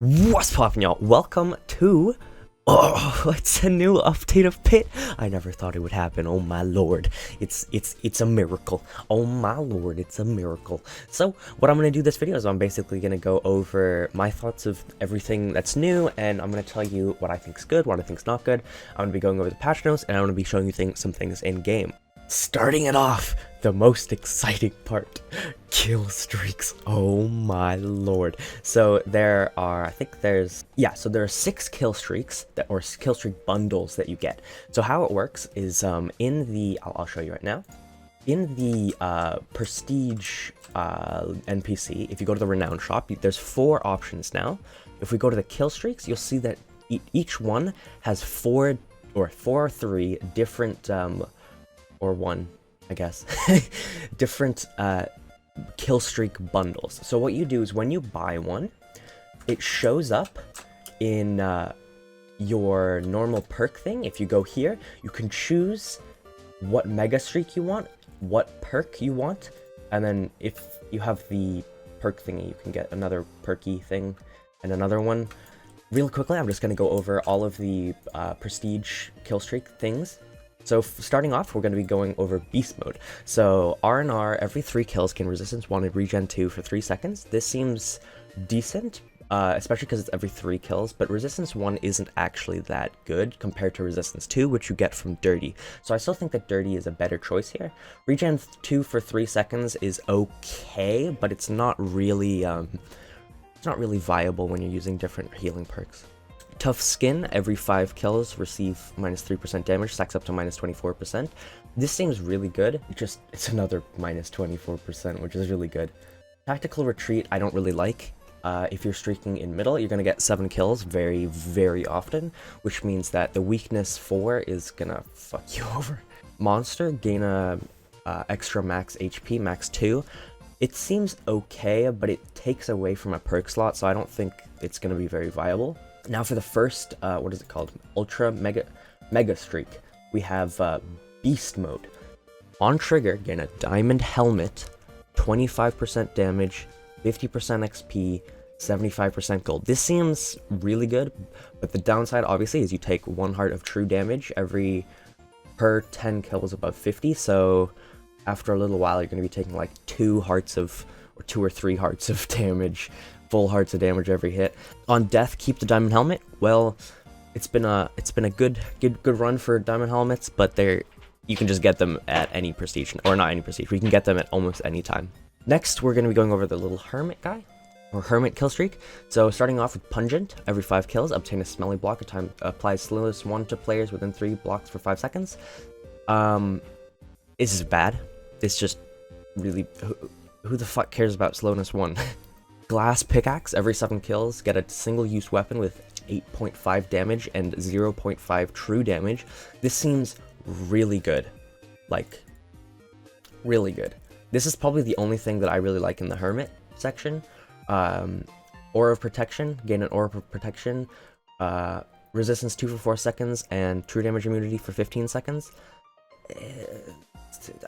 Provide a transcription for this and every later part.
What's poppin', y'all? Welcome to... Oh, it's a new update of Pit. I never thought it would happen. Oh my lord. It's a miracle. Oh my lord, it's a miracle. So, what I'm gonna do this video is I'm basically gonna go over my thoughts of everything that's new, and I'm gonna tell you what I think's good, what I think's not good. I'm gonna be going over the patch notes, and I'm gonna be showing you some things in game. Starting it off, the most exciting part, kill streaks. Oh my lord. So there are, there are 6 kill streaks or kill streak bundles that you get. So how it works is I'll show you right now. In the prestige NPC, if you go to the Renown shop, there's 4 options now. If we go to the kill streaks, you'll see that each one has 4 or 3 different or 1, I guess, different kill streak bundles. So what you do is when you buy one, it shows up in your normal perk thing. If you go here, you can choose what mega streak you want, what perk you want, and then if you have the perk thingy, you can get another perky thing and another one. Real quickly, I'm just going to go over all of the prestige kill streak things. So starting off, we're going to be going over Beast Mode. So R&R, every 3 kills can Resistance 1 and Regen 2 for 3 seconds. This seems decent, especially because it's every 3 kills, but Resistance 1 isn't actually that good compared to Resistance 2, which you get from Dirty. So I still think that Dirty is a better choice here. Regen 2 for 3 seconds is okay, but it's not really viable when you're using different healing perks. Tough Skin, every 5 kills receive minus 3% damage, stacks up to minus 24%. This seems really good, it's another minus 24%, which is really good. Tactical Retreat, I don't really like. If you're streaking in middle, you're gonna get 7 kills very, very often, which means that the weakness 4 is gonna fuck you over. Monster, gain a extra max HP, max 2. It seems okay, but it takes away from a perk slot, so I don't think it's gonna be very viable. Now for the first, what is it called? Ultra Mega Streak, we have Beast Mode. On trigger, gain a Diamond Helmet, 25% damage, 50% XP, 75% gold. This seems really good, but the downside obviously is you take 1 heart of true damage per 10 kills above 50, so after a little while you're going to be taking like 2 or 3 hearts of damage. Full hearts of damage every hit. On death, keep the Diamond Helmet. Well, it's been a good run for Diamond Helmets, but you can just get them at any prestige, or not any prestige. We can get them at almost any time. Next, we're going to be going over the little Hermit guy, or Hermit kill streak. So starting off with Pungent, every 5 kills, obtain a smelly block. A time applies slowness 1 to players within 3 blocks for 5 seconds. This is bad. It's just really who the fuck cares about slowness 1? Glass Pickaxe, every 7 kills, get a single-use weapon with 8.5 damage and 0.5 true damage. This seems really good. Like, really good. This is probably the only thing that I really like in the Hermit section. Aura of Protection, gain an Aura of Protection, Resistance 2 for 4 seconds, and true damage immunity for 15 seconds.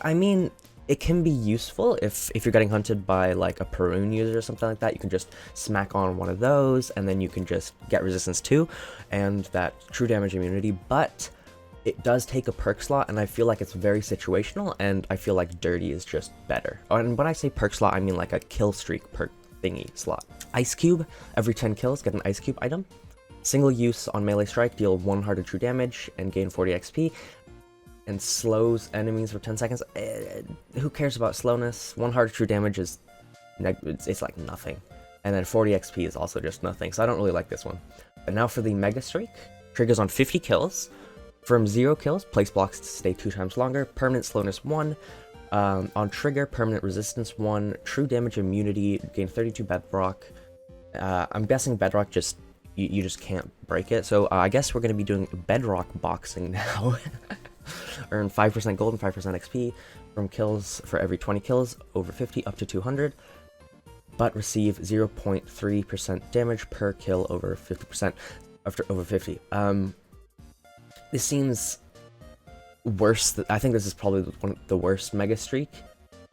I mean, it can be useful if you're getting hunted by like a Perun user or something like that. You can just smack on one of those, and then you can just get Resistance 2 and that true damage immunity, but it does take a perk slot, and I feel like it's very situational, and I feel like Dirty is just better. And when I say perk slot, I mean like a kill streak perk thingy slot. Ice Cube, every 10 kills, get an Ice Cube item. Single use on melee strike, deal 1 heart of true damage and gain 40 XP. And slows enemies for 10 seconds. Who cares about slowness? 1 heart of true damage is it's like nothing. And then 40 XP is also just nothing, so I don't really like this one. But now for the Mega Streak. Triggers on 50 kills. From 0 kills, place blocks to stay 2 times longer. Permanent slowness 1. On trigger, permanent resistance 1. True damage immunity, gain 32 bedrock. I'm guessing bedrock just, you just can't break it. So I guess we're going to be doing bedrock boxing now. Earn 5% gold and 5% XP from kills for every 20 kills over 50 up to 200, but receive 0.3% damage per kill over 50% after over 50. This seems worse. I think this is probably one of the worst Mega Streak.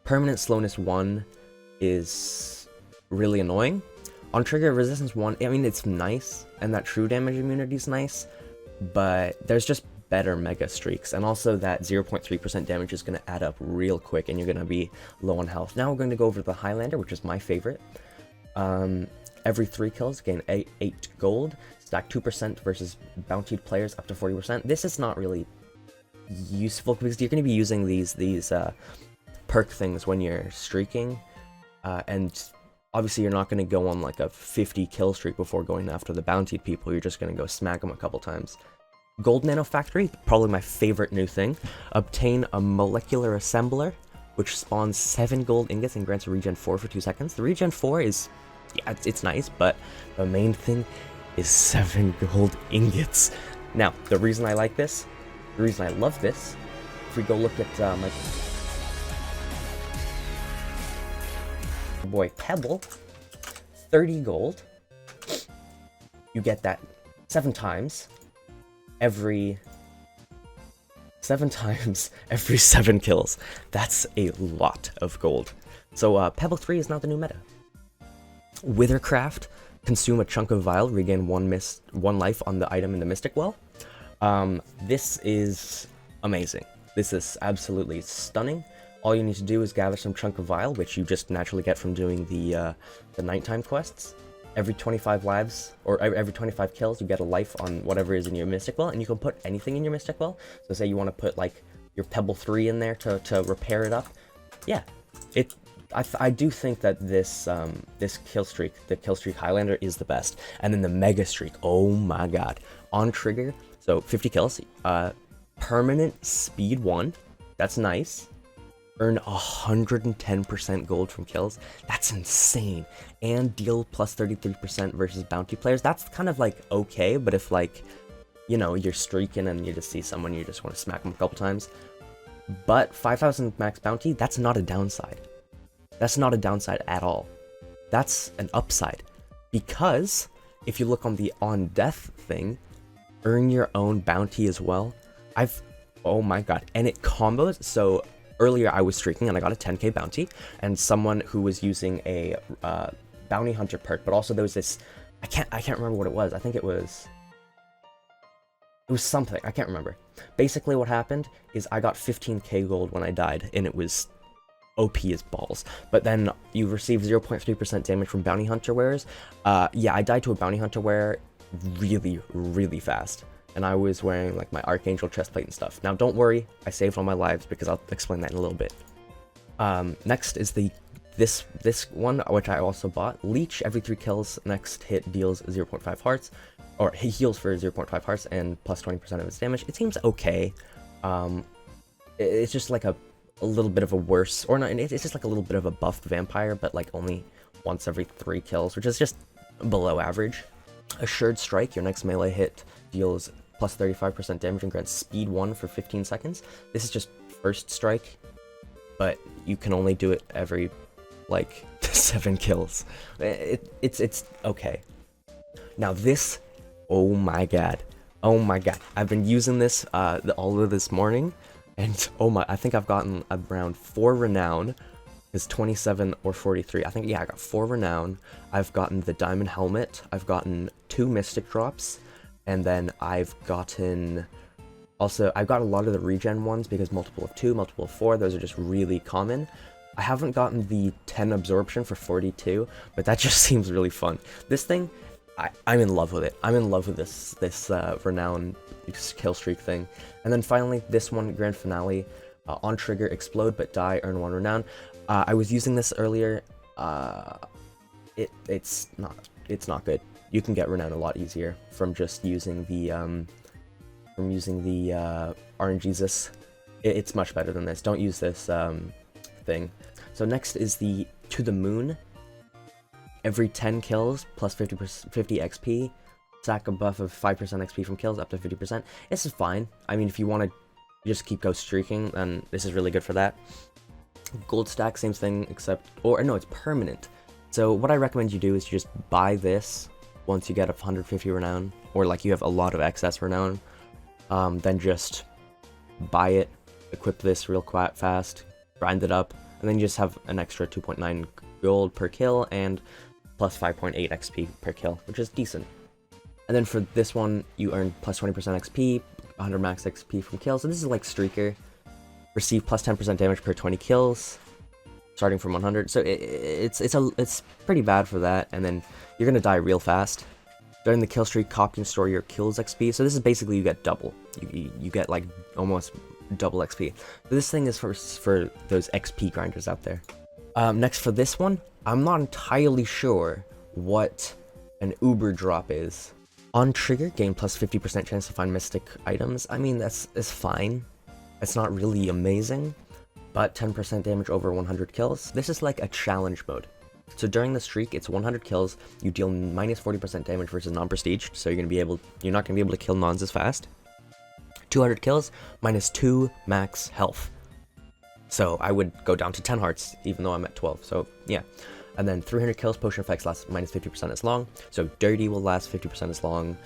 Permanent slowness 1 is really annoying. On trigger, resistance 1, I mean, it's nice, and that true damage immunity is nice, but there's just better mega streaks, and also that 0.3% damage is going to add up real quick, and you're going to be low on health. Now we're going to go over to the Highlander, which is my favorite. Every 3 kills, gain 8 gold, stack 2% versus bountied players up to 40%. This is not really useful, because you're going to be using these perk things when you're streaking, and obviously you're not going to go on like a 50 kill streak before going after the bountied people. You're just going to go smack them a couple times. Gold Nano Factory, probably my favorite new thing. Obtain a molecular assembler, which spawns 7 gold ingots and grants a regen 4 for 2 seconds. The regen 4 is, yeah, it's nice, but the main thing is 7 gold ingots. Now, the reason I like this, the reason I love this, if we go look at my boy Pebble, 30 gold, you get that 7 times every 7 kills. That's a lot of gold. So Pebble 3 is not the new meta. Withercraft, consume a chunk of vial, regain 1 life on the item in the Mystic Well. This is amazing. This is absolutely stunning. All you need to do is gather some chunk of vial, which you just naturally get from doing the nighttime quests. Every 25 lives, or every 25 kills, you get a life on whatever is in your Mystic Well, and you can put anything in your Mystic Well. So say you want to put like your Pebble 3 in there to repair it up. Yeah, I do think that this this kill streak, the kill streak Highlander, is the best. And then the mega streak, oh my god. On trigger, so 50 kills, permanent speed 1, that's nice. Earn 110% gold from kills, that's insane. And deal plus 33% versus bounty players, that's kind of like okay, but if like, you know, you're streaking and you just see someone, you just want to smack them a couple times. But 5,000 max bounty, that's not a downside. That's not a downside at all. That's an upside. Because if you look on the on death thing, earn your own bounty as well. Oh my god, and it combos. So earlier I was streaking and I got a 10k bounty, and someone who was using a bounty hunter perk, but also there was this, I can't remember what it was. I think it was something, I can't remember. Basically what happened is I got 15k gold when I died, and it was OP as balls. But then you receive 0.3% damage from bounty hunter wearers. Yeah, I died to a bounty hunter wearer really fast, and I was wearing like my Archangel chestplate and stuff. Now don't worry, I saved all my lives, because I'll explain that in a little bit. Next is this one, which I also bought. Leech, every 3 kills, next hit deals 0.5 hearts, or he heals for 0.5 hearts and plus 20% of its damage. It seems okay. It's just like a little bit of a worse, or not, it's just like a little bit of a buffed vampire, but like only once every 3 kills, which is just below average. Assured Strike, your next melee hit deals plus 35% damage and grants speed 1 for 15 seconds. This is just first strike, but you can only do it every like 7 kills. It's okay. Now this, oh my god, I've been using this all of this morning, and oh my, I think I've gotten around 4 Renown. Is 27 or 43. I think, yeah, I got 4 Renown. I've gotten the Diamond Helmet. I've gotten 2 Mystic Drops. And then I've gotten... Also, I've got a lot of the regen ones, because multiple of 2, multiple of 4, those are just really common. I haven't gotten the 10 Absorption for 42, but that just seems really fun. This thing, I'm in love with it. I'm in love with this Renown kill streak thing. And then finally, this one, Grand Finale. On trigger, explode but die, earn 1 Renown. I was using this earlier. It's not good. You can get Renown a lot easier from just using the RNGesus. It's much better than this. Don't use this thing. So next is the To the Moon. Every 10 kills plus 50 XP. Stack a buff of 5% XP from kills up to 50%. This is fine. I mean, if you want to just keep streaking, then this is really good for that. Gold stack, same thing, except, or no, it's permanent. So what I recommend you do is you just buy this once you get 150 Renown, or like you have a lot of excess Renown. Then just buy it, equip this real fast, grind it up, and then you just have an extra 2.9 gold per kill and plus 5.8 XP per kill, which is decent. And then for this one, you earn plus 20% XP, 100 max XP from kills. So this is like Streaker. Receive plus 10% damage per 20 kills, starting from 100. So it's pretty bad for that. And then you're gonna die real fast. During the kill streak, copy and store your kills XP. So this is basically you get double. You get like almost double XP. So this thing is for those XP grinders out there. Next for this one, I'm not entirely sure what an Uber drop is. On trigger, gain plus 50% chance to find mystic items. I mean, that's fine. It's not really amazing, but 10% damage over 100 kills. This is like a challenge mode. So during the streak, it's 100 kills. You deal minus 40% damage versus non-prestige, so you're not gonna be able to kill nons as fast. 200 kills, minus 2 max health. So I would go down to 10 hearts, even though I'm at 12. So yeah. And then 300 kills, potion effects last minus 50% as long. So dirty will last 50% as long.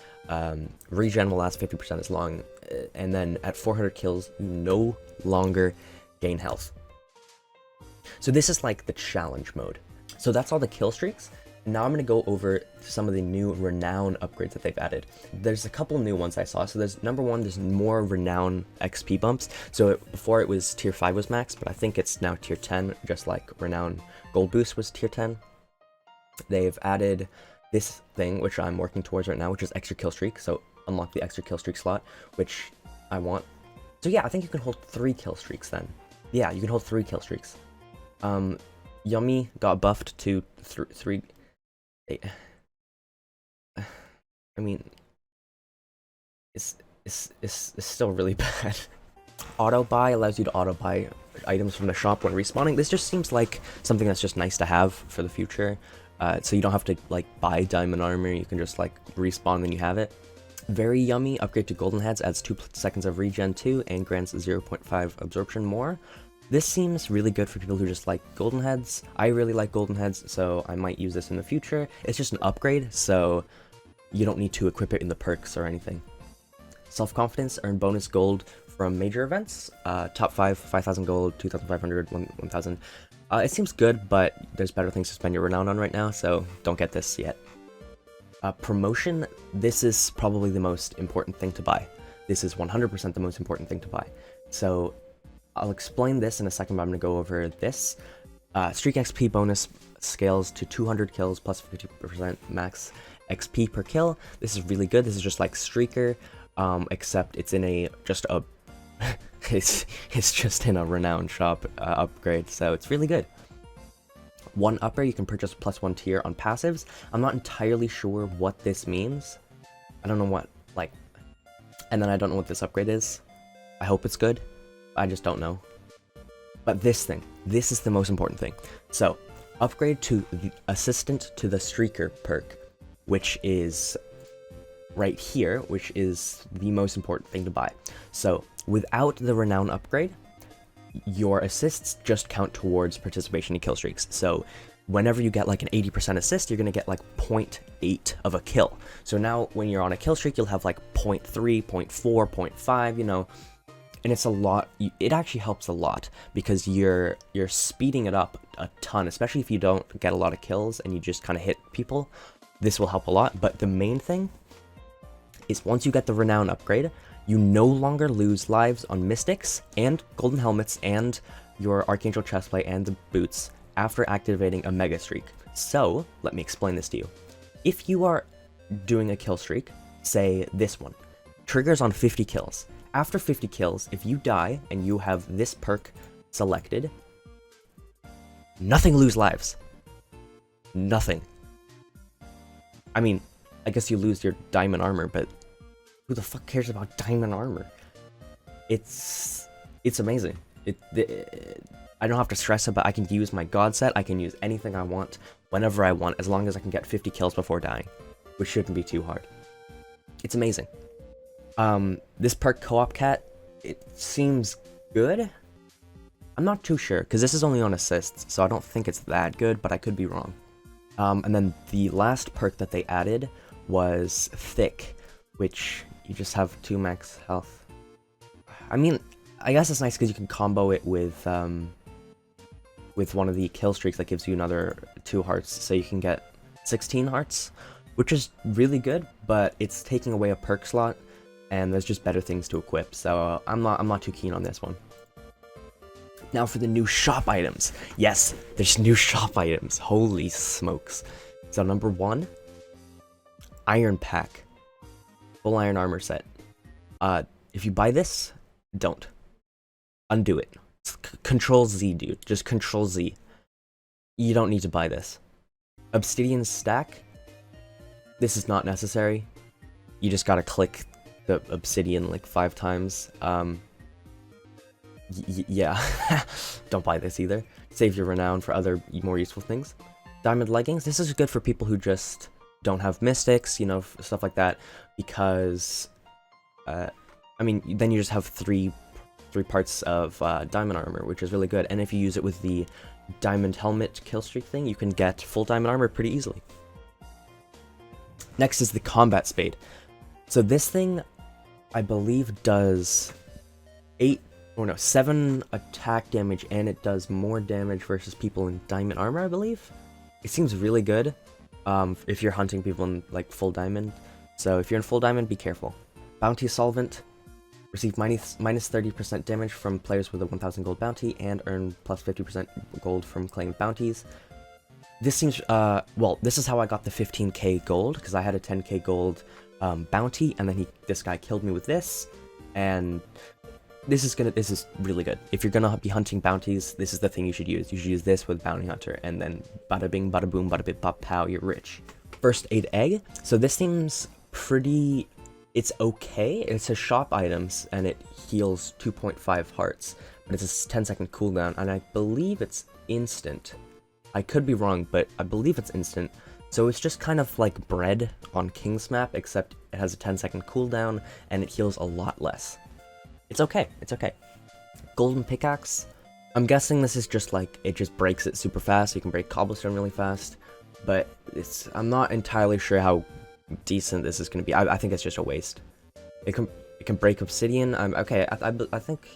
Regen will last 50% as long. And then at 400 kills, you no longer gain health. So this is like the challenge mode. So that's all the kill streaks. Now I'm going to go over some of the new Renown upgrades that they've added. There's a couple new ones I saw. So there's number one, there's more Renown XP bumps. So before it was tier 5 was max, but I think it's now tier 10, just like Renown Gold Boost was tier 10. They've added this thing, which I'm working towards right now, which is extra kill streak. So unlock the extra kill streak slot, which I want. So yeah, I think you can hold 3 kill streaks then. Yeah, you can hold 3 kill streaks. Yummy got buffed to 3. I mean, it's still really bad. Auto buy allows you to auto buy items from the shop when respawning. This just seems like something that's just nice to have for the future. So you don't have to like buy diamond armor. You can just like respawn when you have it. Very yummy. Upgrade to golden heads adds 2 seconds of regen too and grants 0.5 absorption more. This seems really good for people who just like golden heads. I really like golden heads, so I might use this in the future. It's just an upgrade, so you don't need to equip it in the perks or anything. Self-confidence, earn bonus gold from major events. Top 5, 5,000 gold, 2,500, 1,000. It seems good, but there's better things to spend your renown on right now, so don't get this yet. Promotion, this is probably the most important thing to buy. This is 100% the most important thing to buy. So I'll explain this in a second, but I'm going to go over this. Streak XP bonus scales to 200 kills plus 50% max XP per kill. This is really good. This is just like Streaker, except it's in it's just in a Renown shop upgrade, so it's really good. One upper, you can purchase +1 tier on passives. I'm not entirely sure what this means. I don't know what, like, and then I don't know what this upgrade is. I hope it's good. I just don't know. But this is the most important thing. So, upgrade to the Assistant to the Streaker perk, which is right here, which is the most important thing to buy. So, without the Renown upgrade, your assists just count towards participation in kill streaks. So, whenever you get like an 80% assist, you're going to get like 0.8 of a kill. So now, when you're on a kill streak, you'll have like 0.3, 0.4, 0.5, you know. And it's a lot. It actually helps a lot because you're speeding it up a ton, especially if you don't get a lot of kills and you just kind of hit people. This will help a lot. But the main thing is once you get the Renown upgrade, you no longer lose lives on Mystics and Golden Helmets and your Archangel Chestplate and the boots after activating a Mega Streak. So, let me explain this to you. If you are doing a kill streak, say this one, triggers on 50 kills. After 50 kills, if you die and you have this perk selected, nothing lose lives. Nothing. I mean, I guess you lose your diamond armor, but who the fuck cares about diamond armor? It's amazing. I don't have to stress about. I can use my god set. I can use anything I want whenever I want, as long as I can get 50 kills before dying, which shouldn't be too hard. It's amazing. This perk Co-op Cat, it seems good. I'm not too sure, because this is only on assists, so I don't think it's that good, but I could be wrong. And then the last perk that they added was Thick, which you just have 2 max health. I mean, I guess it's nice because you can combo it with one of the kill streaks that gives you another 2 hearts, so you can get 16 hearts, which is really good, but it's taking away a perk slot, and there's just better things to equip, so I'm not too keen on this one. Now for the new shop items. Yes, there's new shop items. Holy smokes. So number 1, Iron Pack. Full iron armor set. If you buy this, don't. Undo it. Control Z, dude. Just Control Z. You don't need to buy this. Obsidian stack. This is not necessary. You just gotta click the obsidian like 5 times. Yeah. Don't buy this either. Save your renown for other more useful things. Diamond leggings. This is good for people who just don't have mystics, you know, stuff like that. Because, I mean, then you just have three parts of diamond armor, which is really good. And if you use it with the diamond helmet killstreak thing, you can get full diamond armor pretty easily. Next is the combat spade. So this thing, I believe, does 7 attack damage, and it does more damage versus people in diamond armor, I believe. It seems really good if you're hunting people in like full diamond. So if you're in full diamond, be careful. Bounty solvent. Receive minus 30% damage from players with a 1000 gold bounty, and earn plus 50% gold from claimed bounties. This seems, well, this is how I got the 15k gold, because I had a 10k gold bounty, and then this guy killed me with this, and this is really good. If you're gonna be hunting bounties, this is the thing you should use. You should use this with Bounty Hunter, and then bada bing, bada boom, bada bip, bop, pow, you're rich. First aid egg. So this seems pretty, it's okay. It's a shop items, and it heals 2.5 hearts, but it's a 10-second cooldown, and I believe it's instant. I could be wrong, but I believe it's instant. So it's just kind of like bread on King's Map, except it has a 10-second cooldown, and it heals a lot less. It's okay, it's okay. Golden pickaxe. I'm guessing this is just like, it just breaks it super fast, so you can break cobblestone really fast, but I'm not entirely sure how decent this is going to be. I think it's just a waste. It can break obsidian. I think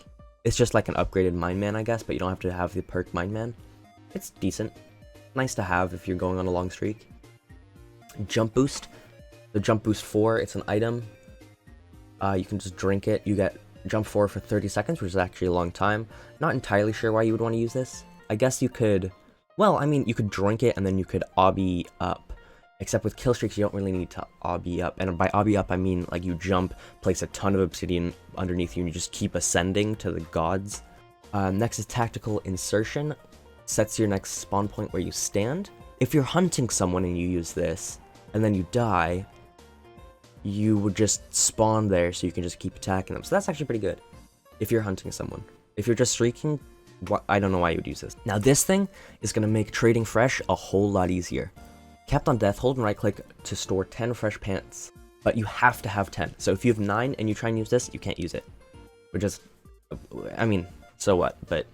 it's just like an upgraded Mindman, I guess, but you don't have to have the perk Mindman. It's decent. Nice to have if you're going on a long streak. Jump boost. The jump boost 4, it's an item. You can just drink it. You get jump 4 for 30 seconds, which is actually a long time. Not entirely sure why you would want to use this. I guess you could, well, I mean, you could drink it and then you could obby up. Except with kill streaks, you don't really need to obby up. And by obby up, I mean, like, you jump, place a ton of obsidian underneath you, and you just keep ascending to the gods. Next is tactical insertion. Sets your next spawn point where you stand. If you're hunting someone and you use this, and then you die, you would just spawn there so you can just keep attacking them. So that's actually pretty good if you're hunting someone. If you're just streaking, I don't know why you would use this. Now this thing is going to make trading fresh a whole lot easier. Kept on death, hold and right click to store 10 fresh pants, but you have to have 10. So if you have 9 and you try and use this, you can't use it. Which is, I mean, so what? But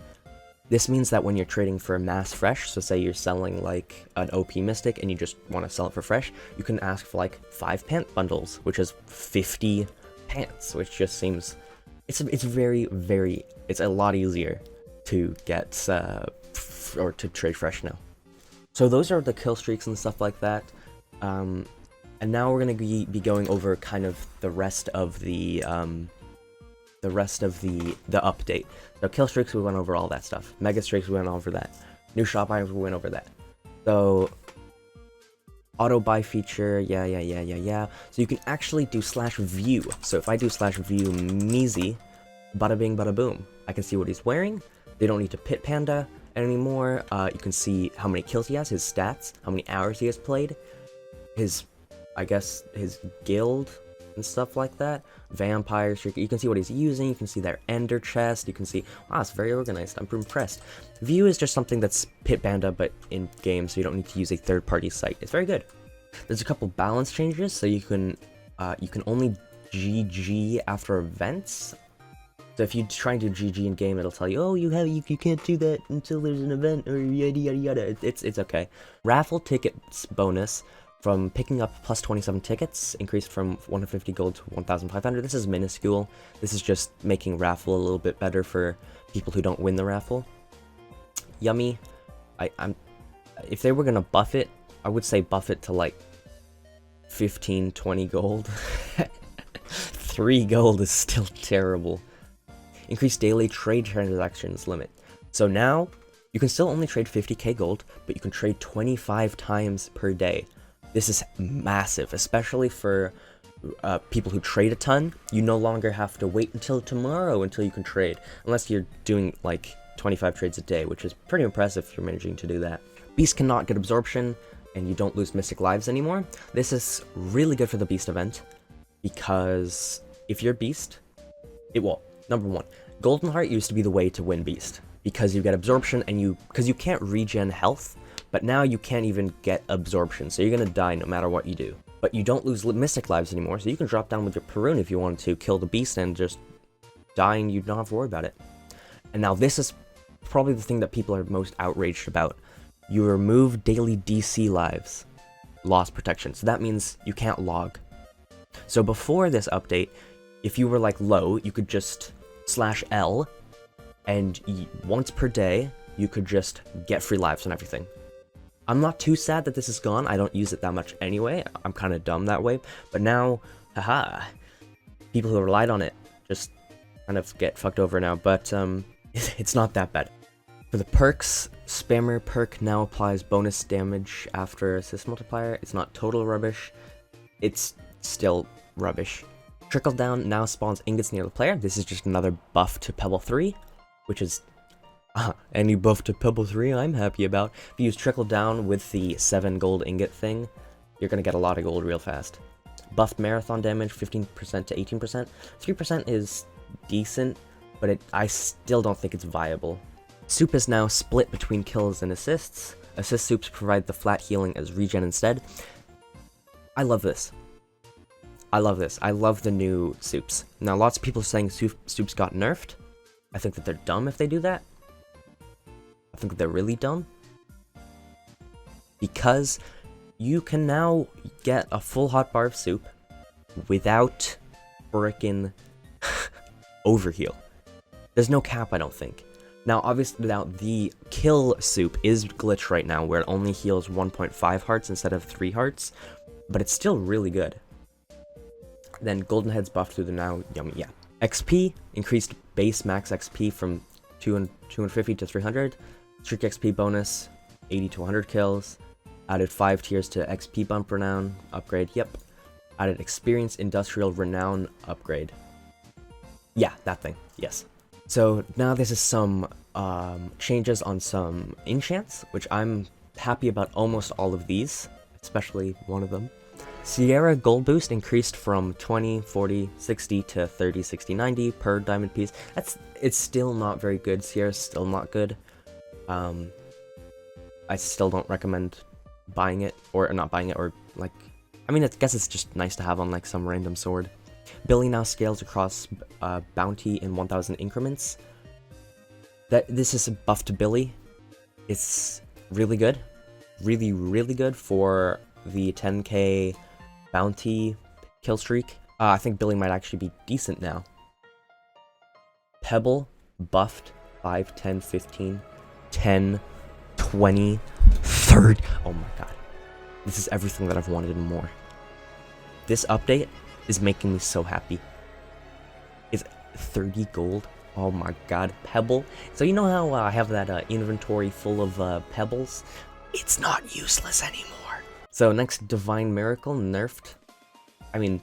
this means that when you're trading for mass fresh, so say you're selling like an OP mystic and you just want to sell it for fresh, you can ask for like 5 pant bundles, which is 50 pants, which just seems, it's a lot easier to get, or to trade fresh now. So those are the kill streaks and stuff like that. And now we're going to be going over kind of the rest of the update. So kill streaks, we went over all that stuff. Mega streaks, we went over that. New shop items, we went over that. So auto buy feature, yeah. So you can actually do /view. So if I do /view Measy, bada bing, bada boom. I can see what he's wearing. They don't need to pit panda anymore. You can see how many kills he has, his stats, how many hours he has played, I guess his guild and stuff like that. Vampires, you can see what he's using, you can see their ender chest, you can see, wow, it's very organized, I'm impressed. View is just something that's pit panda but in game, so you don't need to use a third-party site. It's very good. There's a couple balance changes, so you can only GG after events. So if you try and do GG in game, it'll tell you, oh, you can't do that until there's an event, or yada yada yada. It's okay. Raffle tickets bonus from picking up plus 27 tickets, increased from 150 gold to 1,500. This is minuscule. This is just making raffle a little bit better for people who don't win the raffle. Yummy. If they were gonna buff it, I would say buff it to like 15, 20 gold. 3 gold is still terrible. Increase daily trade transactions limit. So now, you can still only trade 50k gold, but you can trade 25 times per day. This is massive, especially for people who trade a ton. You no longer have to wait until tomorrow until you can trade, unless you're doing like 25 trades a day, which is pretty impressive if you're managing to do that. Beast cannot get absorption, and you don't lose mystic lives anymore. This is really good for the beast event, because if you're beast, it will. Number one, Golden Heart used to be the way to win beast, because you get absorption and because you can't regen health, but now you can't even get absorption, so you're gonna die no matter what you do. But you don't lose mystic lives anymore, so you can drop down with your Perun if you wanted to, kill the beast and just die, and you don't have to worry about it. And now this is probably the thing that people are most outraged about. You remove daily DC lives, loss protection, so that means you can't log. So before this update, if you were like low, you could just /L, and once per day, you could just get free lives and everything. I'm not too sad that this is gone, I don't use it that much anyway, I'm kind of dumb that way, but now, haha, people who relied on it just kind of get fucked over now, but it's not that bad. For the perks, Spammer perk now applies bonus damage after assist multiplier. It's not total rubbish, it's still rubbish. Trickle down now spawns ingots near the player. This is just another buff to Pebble 3, which is any buff to Pebble 3 I'm happy about. If you use trickle down with the 7 gold ingot thing, you're gonna get a lot of gold real fast. Buffed marathon damage 15% to 18%. 3% is decent, but I still don't think it's viable. Soup is now split between kills and assists. Assist soups provide the flat healing as regen instead. I love this. I love this. I love the new soups. Now lots of people are saying soups got nerfed. I think that they're dumb if they do that. I think that they're really dumb. Because you can now get a full hotbar of soup without frickin' overheal. There's no cap, I don't think. Now, obviously, now the kill soup is glitched right now, where it only heals 1.5 hearts instead of 3 hearts, but it's still really good. Then Golden Head's buffed through the now, yummy, yeah. XP, increased base max XP from 250 to 300. Streak XP bonus, 80 to 100 kills. Added 5 tiers to XP bump Renown upgrade, yep. Added experience industrial Renown upgrade. Yeah, that thing, yes. So now this is some changes on some enchants, which I'm happy about almost all of these, especially one of them. Sierra gold boost increased from 20, 40, 60 to 30, 60, 90 per diamond piece. It's still not very good. Sierra's still not good. I still don't recommend buying it, or not buying it, or like, I mean, I guess it's just nice to have on like some random sword. Billy now scales across bounty in 1000 increments. This is a buff to Billy. It's really good. Really, really good for the 10k bounty kill streak. I think Billy might actually be decent now. Pebble buffed 5, 10, 15, 10, 20, 30. Oh my god. This is everything that I've wanted and more. This update is making me so happy. It's 30 gold. Oh my god, Pebble. So you know how I have that inventory full of pebbles? It's not useless anymore. So next, Divine Miracle nerfed. I mean,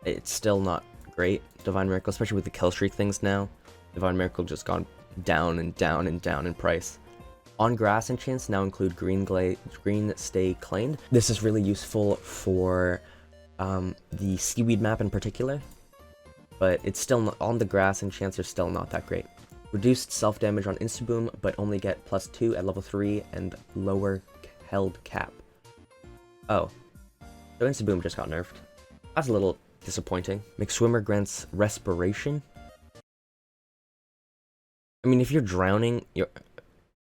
it's still not great, Divine Miracle, especially with the kill streak things now. Divine Miracle just gone down and down and down in price. On grass enchants now include green stay claimed. This is really useful for the seaweed map in particular, but it's still not, on the grass enchants are still not that great. Reduced self damage on Instaboom, but only get +2 at level 3 and lower held cap. Oh, so Instaboom just got nerfed. That's a little disappointing. McSwimmer grants respiration. I mean, if you're drowning,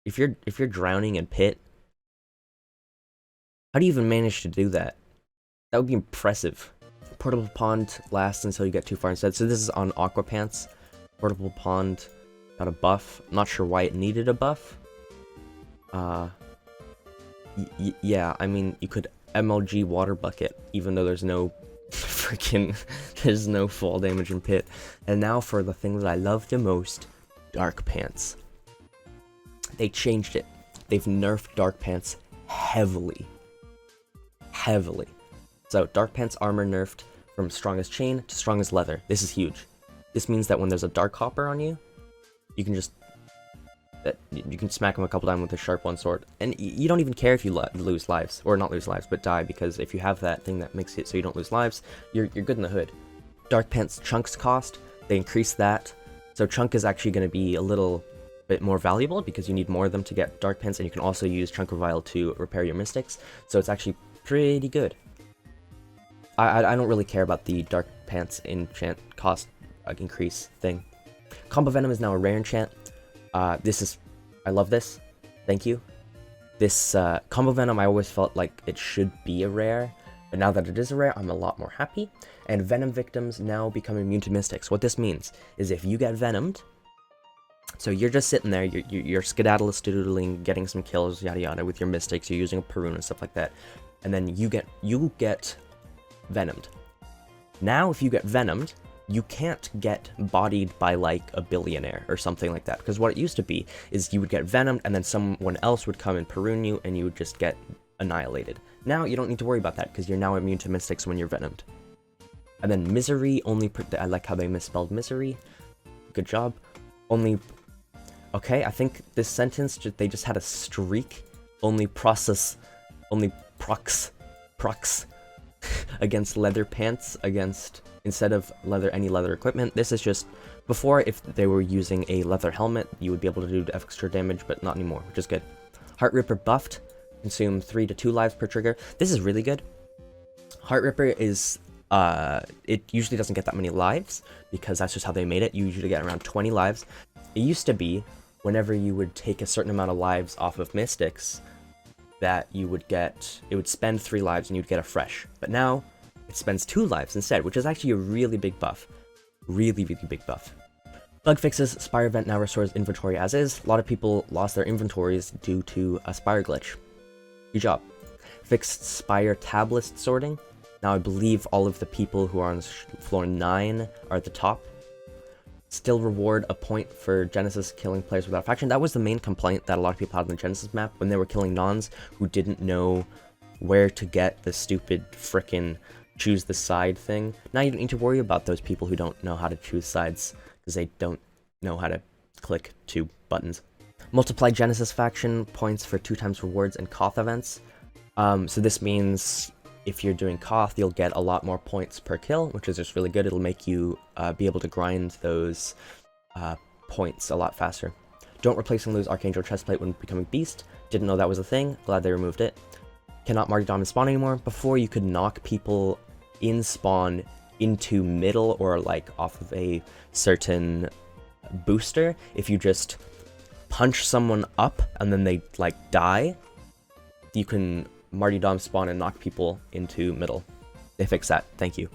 if you're drowning in pit, how do you even manage to do that? That would be impressive. Portable pond lasts until you get too far instead. So this is on Aqua Pants. Portable pond got a buff. I'm not sure why it needed a buff. Yeah, I mean, you could MLG Water Bucket, even though there's no there's no fall damage in Pit. And now for the thing that I love the most, Dark Pants. They changed it. They've nerfed Dark Pants heavily. So Dark Pants armor nerfed from strongest chain to strongest leather. This is huge. This means that when there's a Dark Hopper on you, you can just you can smack him a couple times with a sharp one sword, and you don't even care if you lose lives, or not lose lives, but die, because if you have that thing that makes it so you don't lose lives, you're good in the hood. Dark Pants chunks cost, they increased that, so chunk is actually going to be a little bit more valuable because you need more of them to get Dark Pants, and you can also use Chunk Revile to repair your mystics, so it's actually pretty good. I don't really care about the Dark Pants enchant cost increase thing. Combo Venom is now a rare enchant. I love this. Thank you. This Combo Venom, I always felt like it should be a rare, but now that it is a rare, I'm a lot more happy. And Venom victims now become immune to mystics. What this means is if you get venomed, so you're just sitting there, you're skedaddling, getting some kills, yada yada, with your mystics, you're using a Perun and stuff like that, and then you get venomed. Now, if you get venomed, you can't get bodied by like a billionaire or something like that, because what it used to be is you would get venomed and then someone else would come and Perun you and you would just get annihilated. Now you don't need to worry about that because you're now immune to mystics when you're venomed. And then misery only, I like how they misspelled misery. Good job. Okay, I think this sentence, they just had a streak. Only procs against leather pants, instead of any leather equipment. This is just, before, if they were using a leather helmet, you would be able to do extra damage, but not anymore, which is good. Heart Ripper buffed, consume 3 to 2 lives per trigger. This is really good. Heart Ripper is, it usually doesn't get that many lives, because that's just how they made it. You usually get around 20 lives. It used to be, whenever you would take a certain amount of lives off of mystics, that you would get, it would spend 3 lives and you'd get a fresh. But now, it spends 2 lives instead, which is actually a really big buff. Really big buff. Bug fixes, Spire event now restores inventory as is. A lot of people lost their inventories due to a Spire glitch. Good job. Fixed Spire tab list sorting. Now I believe all of the people who are on floor 9 are at the top. Still reward a point for Genesis killing players without faction. That was the main complaint that a lot of people had on the Genesis map when they were killing Nons who didn't know where to get the stupid frickin' choose the side thing. Now you don't need to worry about those people who don't know how to choose sides because they don't know how to click 2 buttons. Multiply Genesis faction points for 2 times rewards and Koth events. So this means if you're doing Koth, you'll get a lot more points per kill, which is just really good. It'll make you be able to grind those points a lot faster. Don't replace and lose Archangel Chestplate when becoming Beast. Didn't know that was a thing. Glad they removed it. Cannot Martyrdom in spawn anymore. Before, you could knock people in spawn into middle or like off of a certain booster. If you just punch someone up and then they like die, you can Martyrdom spawn and knock people into middle. They fixed that. Thank you.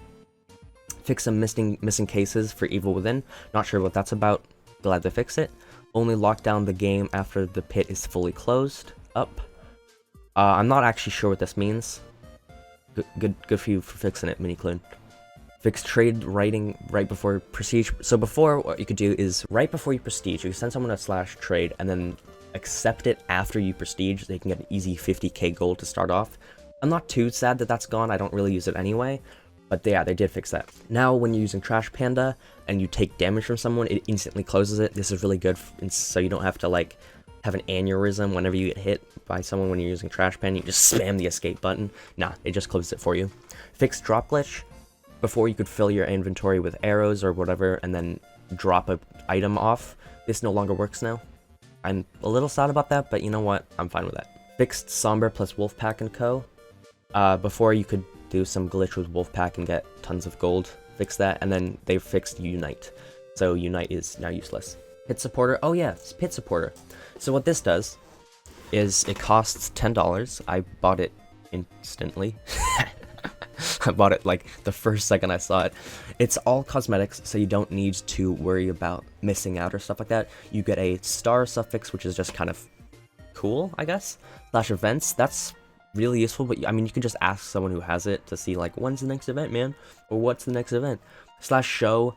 Fix some missing cases for Evil Within. Not sure what that's about. Glad they fixed it. Only lock down the game after the pit is fully closed up. I'm not actually sure what this means. Good for you for fixing it, Miniclune. Fix trade writing right before prestige. So before, what you could do is right before you prestige, you can send someone a /trade and then accept it after you prestige. They can get an easy 50k gold to start off. I'm not too sad that that's gone. I don't really use it anyway. But yeah, they did fix that. Now, when you're using Trash Panda and you take damage from someone, it instantly closes it. This is really good, so you don't have to like have an aneurysm whenever you get hit by someone when you're using Trash Panda. You just spam the escape button. Nah, it just closes it for you. Fix drop glitch. Before, you could fill your inventory with arrows or whatever and then drop an item off. This no longer works now. I'm a little sad about that, but you know what? I'm fine with that. Fixed Somber plus Wolfpack and Co. Before, you could do some glitch with Wolfpack and get tons of gold. Fix that, and then they fixed Unite. So Unite is now useless. Pit Supporter. Oh yeah, it's Pit Supporter. So what this does is it costs $10. I bought it instantly. I bought it like the first second I saw it. It's all cosmetics, so you don't need to worry about missing out or stuff like that. You get a star suffix, which is just kind of cool, I guess. Slash events, that's really useful, but I mean, you can just ask someone who has it to see like, when's the next event, man? Or what's the next event? Slash show,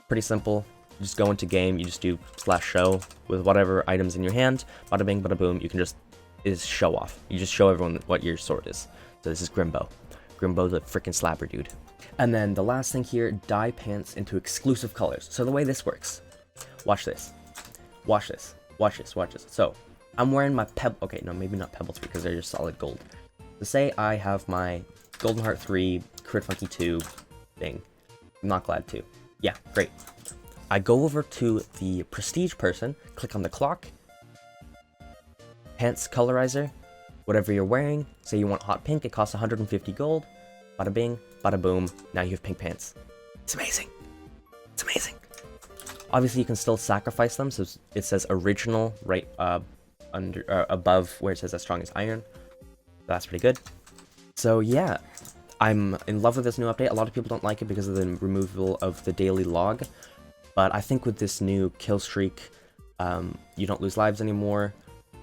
pretty simple. You just go into game, you just do slash show with whatever items in your hand, bada bing, bada boom, you can just, is show off. You just show everyone what your sword is. So this is Grimbo. Grimbo's a freaking slapper, dude. And then the last thing here, dye pants into exclusive colors. So the way this works, watch this. Watch this. Watch this. Watch this. So, I'm wearing my Pebble. Okay, no, maybe not Pebble 3 because they're just solid gold. So say I have my Golden Heart 3, Crit Funky 2 thing. Not Glad 2. Yeah, great. I go over to the Prestige person, click on the clock, pants colorizer, whatever you're wearing. Say you want hot pink, it costs 150 gold. Bada bing, bada boom, now you have pink pants. It's amazing. It's amazing. Obviously, you can still sacrifice them, so it says original right above where it says as strong as iron. That's pretty good. So yeah, I'm in love with this new update. A lot of people don't like it because of the removal of the daily log, but I think with this new kill streak, you don't lose lives anymore.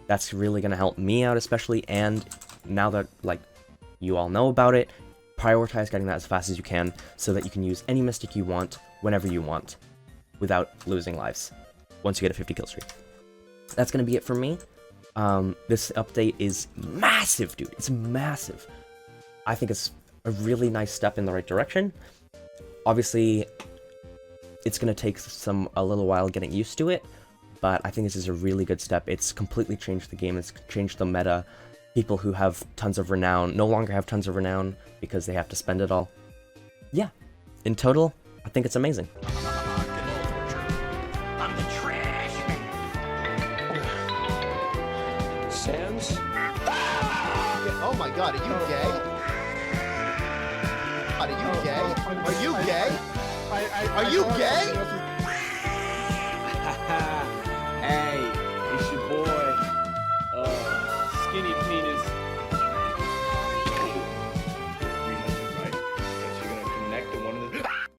That's really gonna help me out, especially. And now that like you all know about it, prioritize getting that as fast as you can, so that you can use any mystic you want whenever you want, without losing lives, once you get a 50 kill streak. That's gonna be it for me. This update is massive, dude. It's massive. I think it's a really nice step in the right direction. Obviously, it's gonna take a little while getting used to it, but I think this is a really good step. It's completely changed the game. It's changed the meta. People who have tons of renown no longer have tons of renown because they have to spend it all. Yeah, in total, I think it's amazing. I'm the trash man. Sans? Oh my god, are you gay? Are you gay? Are you gay? Are you gay? Hey,